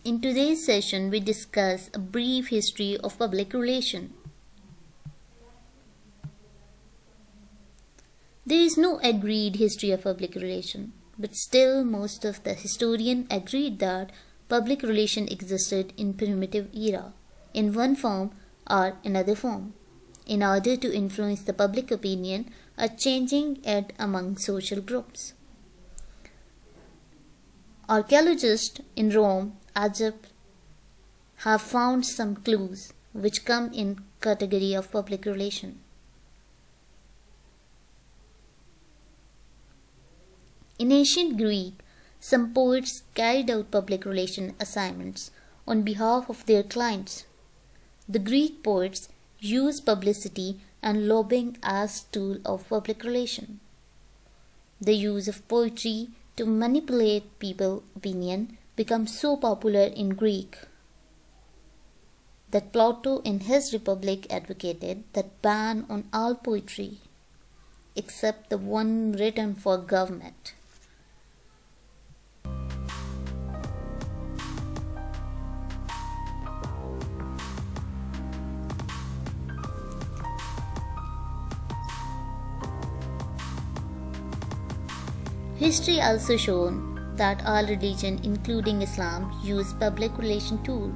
In today's session, we discuss a brief history of public relation. There is no agreed history of public relation, but still most of the historians agreed that public relation existed in primitive era, in one form or another form, in order to influence the public opinion or changing it among social groups. Archaeologists in Rome, Egypt have found some clues which come in category of public relation. In ancient Greek, some poets carried out public relation assignments on behalf of their clients. The Greek poets used publicity and lobbying as tool of public relation. The use of poetry to manipulate people's opinion became so popular in Greek that Plato in his Republic advocated that ban on all poetry except the one written for government. History also shown that all religions, including Islam, use public relation tool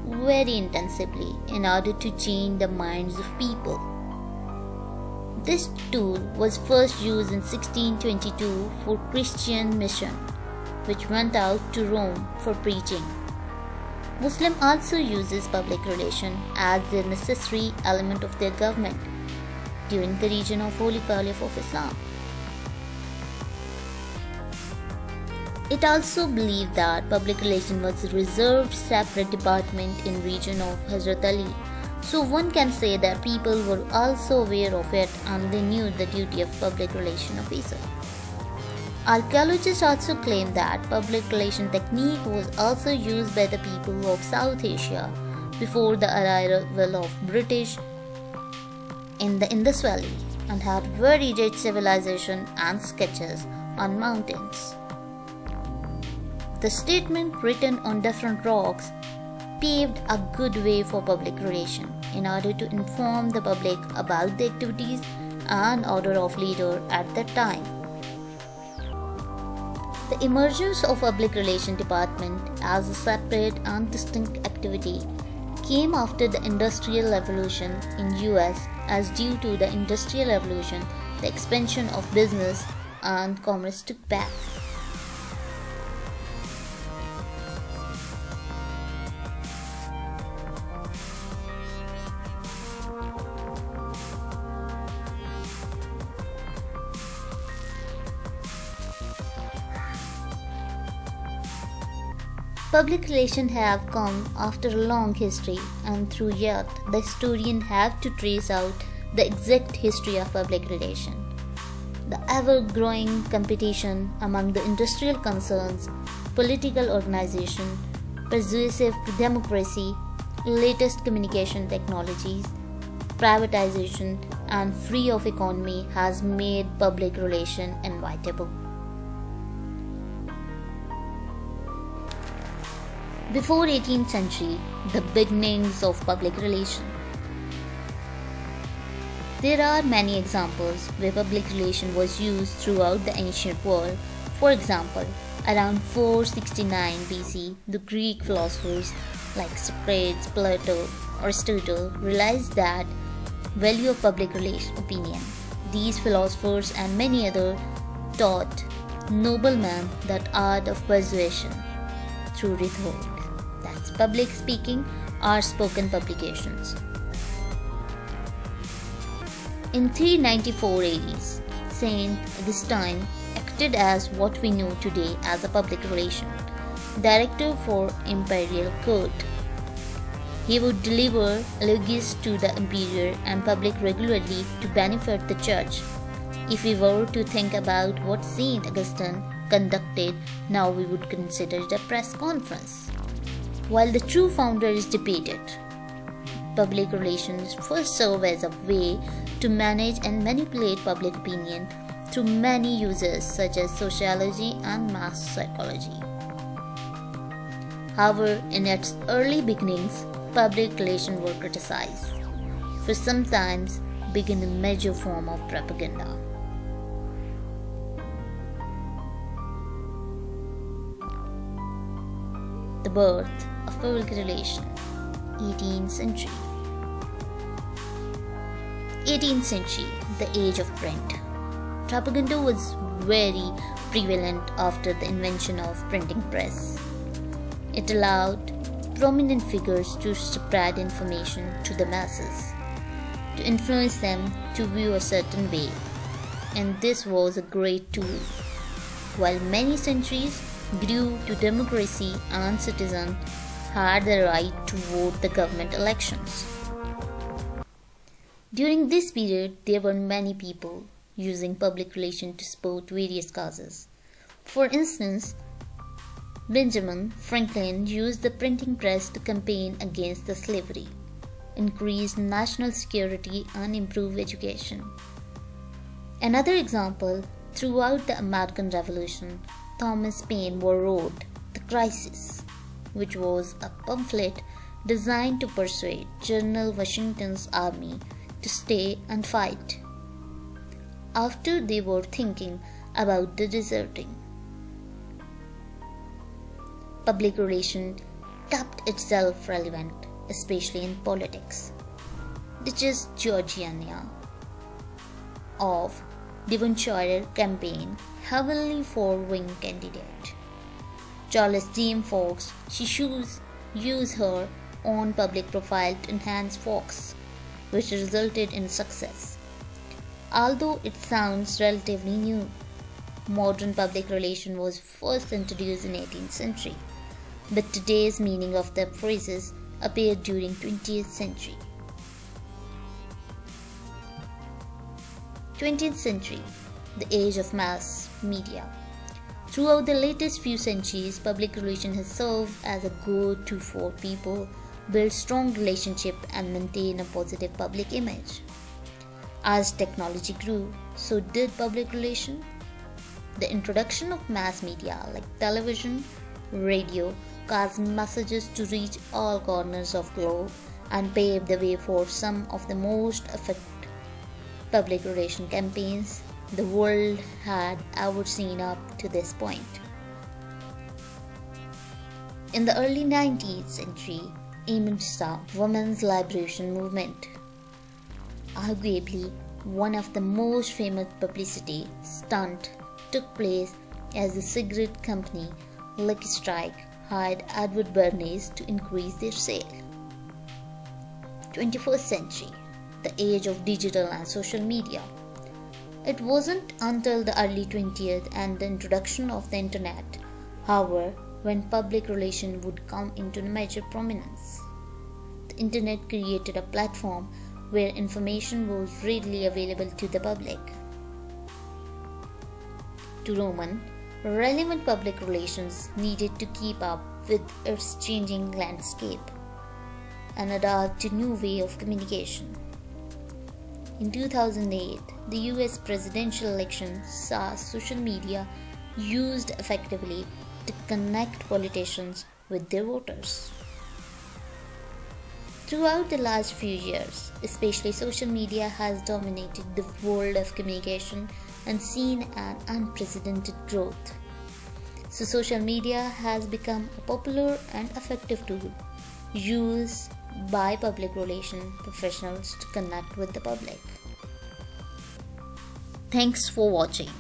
very intensively in order to change the minds of people. This tool was first used in 1622 for Christian mission, which went out to Rome for preaching. Muslim also uses public relation as the necessary element of their government during the region of Holy Caliph of Islam. It also believed that public relation was a reserved separate department in region of Hazrat Ali. So one can say that people were also aware of it and they knew the duty of public relation officer. Archaeologists also claim that public relation technique was also used by the people of South Asia before the arrival of British in the Indus Valley and had very rich civilization and sketches on mountains. The statement written on different rocks paved a good way for public relation in order to inform the public about the activities and order of leader at that time. The emergence of public relation department as a separate and distinct activity came after the Industrial Revolution in US as due to the Industrial Revolution, the expansion of business and commerce took back. Public relations have come after a long history, and through yet the historian have to trace out the exact history of public relation. The ever-growing competition among the industrial concerns, political organization, persuasive democracy, latest communication technologies, privatization, and free of economy has made public relation inevitable. Before 18th century, the beginnings of public relation. There are many examples where public relation was used throughout the ancient world. For example, around 469 BC, the Greek philosophers like Socrates, Plato, Aristotle realized that value of public relation opinion. These philosophers and many others taught noblemen that art of persuasion through rhetoric, that's public speaking or spoken publications. In 394 AD, Saint Augustine acted as what we know today as a public relation director for imperial court. He would deliver elegies to the emperor and public regularly to benefit the church. If we were to think about what Saint Augustine conducted, now we would consider it a press conference. While the true founder is debated, public relations first serve as a way to manage and manipulate public opinion through many uses such as sociology and mass psychology. However, in its early beginnings, public relations were criticized for sometimes being a major form of propaganda. The birth of public relations, 18th century. 18th century, the age of print. Propaganda was very prevalent after the invention of printing press. It allowed prominent figures to spread information to the masses, to influence them to view a certain way, and this was a great tool. While many centuries grew to democracy and citizens had the right to vote the government elections. During this period, there were many people using public relations to support various causes. For instance, Benjamin Franklin used the printing press to campaign against the slavery, increase national security, and improve education. Another example, throughout the American Revolution, Thomas Paine wrote The Crisis, which was a pamphlet designed to persuade General Washington's army to stay and fight, after they were thinking about the deserting. Public relations kept itself relevant, especially in politics. Duchess Georgiana of Devonshire campaigned heavily for Whig candidate Charles James Fox. She used her own public profile to enhance Fox, which resulted in success. Although it sounds relatively new, modern public relations was first introduced in 18th century, but today's meaning of the phrases appeared during 20th century. 20th century, the age of mass media. Throughout the latest few centuries, public relations has served as a go-to for people build strong relationships and maintain a positive public image. As technology grew, so did public relations. The introduction of mass media like television, radio caused messages to reach all corners of the globe and paved the way for some of the most effective public relations campaigns the world had ever seen up to this point. In the early 19th century, emerged the women's liberation movement. Arguably, one of the most famous publicity stunts took place as the cigarette company Lucky Strike hired Edward Bernays to increase their sale. 21st century, the age of digital and social media. It wasn't until the early 20th and the introduction of the internet, however, when public relations would come into major prominence. The internet created a platform where information was readily available to the public. To Roman, relevant public relations needed to keep up with its changing landscape and adapt to new way of communication. In 2008, the US presidential election saw social media used effectively to connect politicians with their voters. Throughout the last few years, especially social media has dominated the world of communication and seen an unprecedented growth. So social media has become a popular and effective tool used by public relations professionals to connect with the public. Thanks for watching.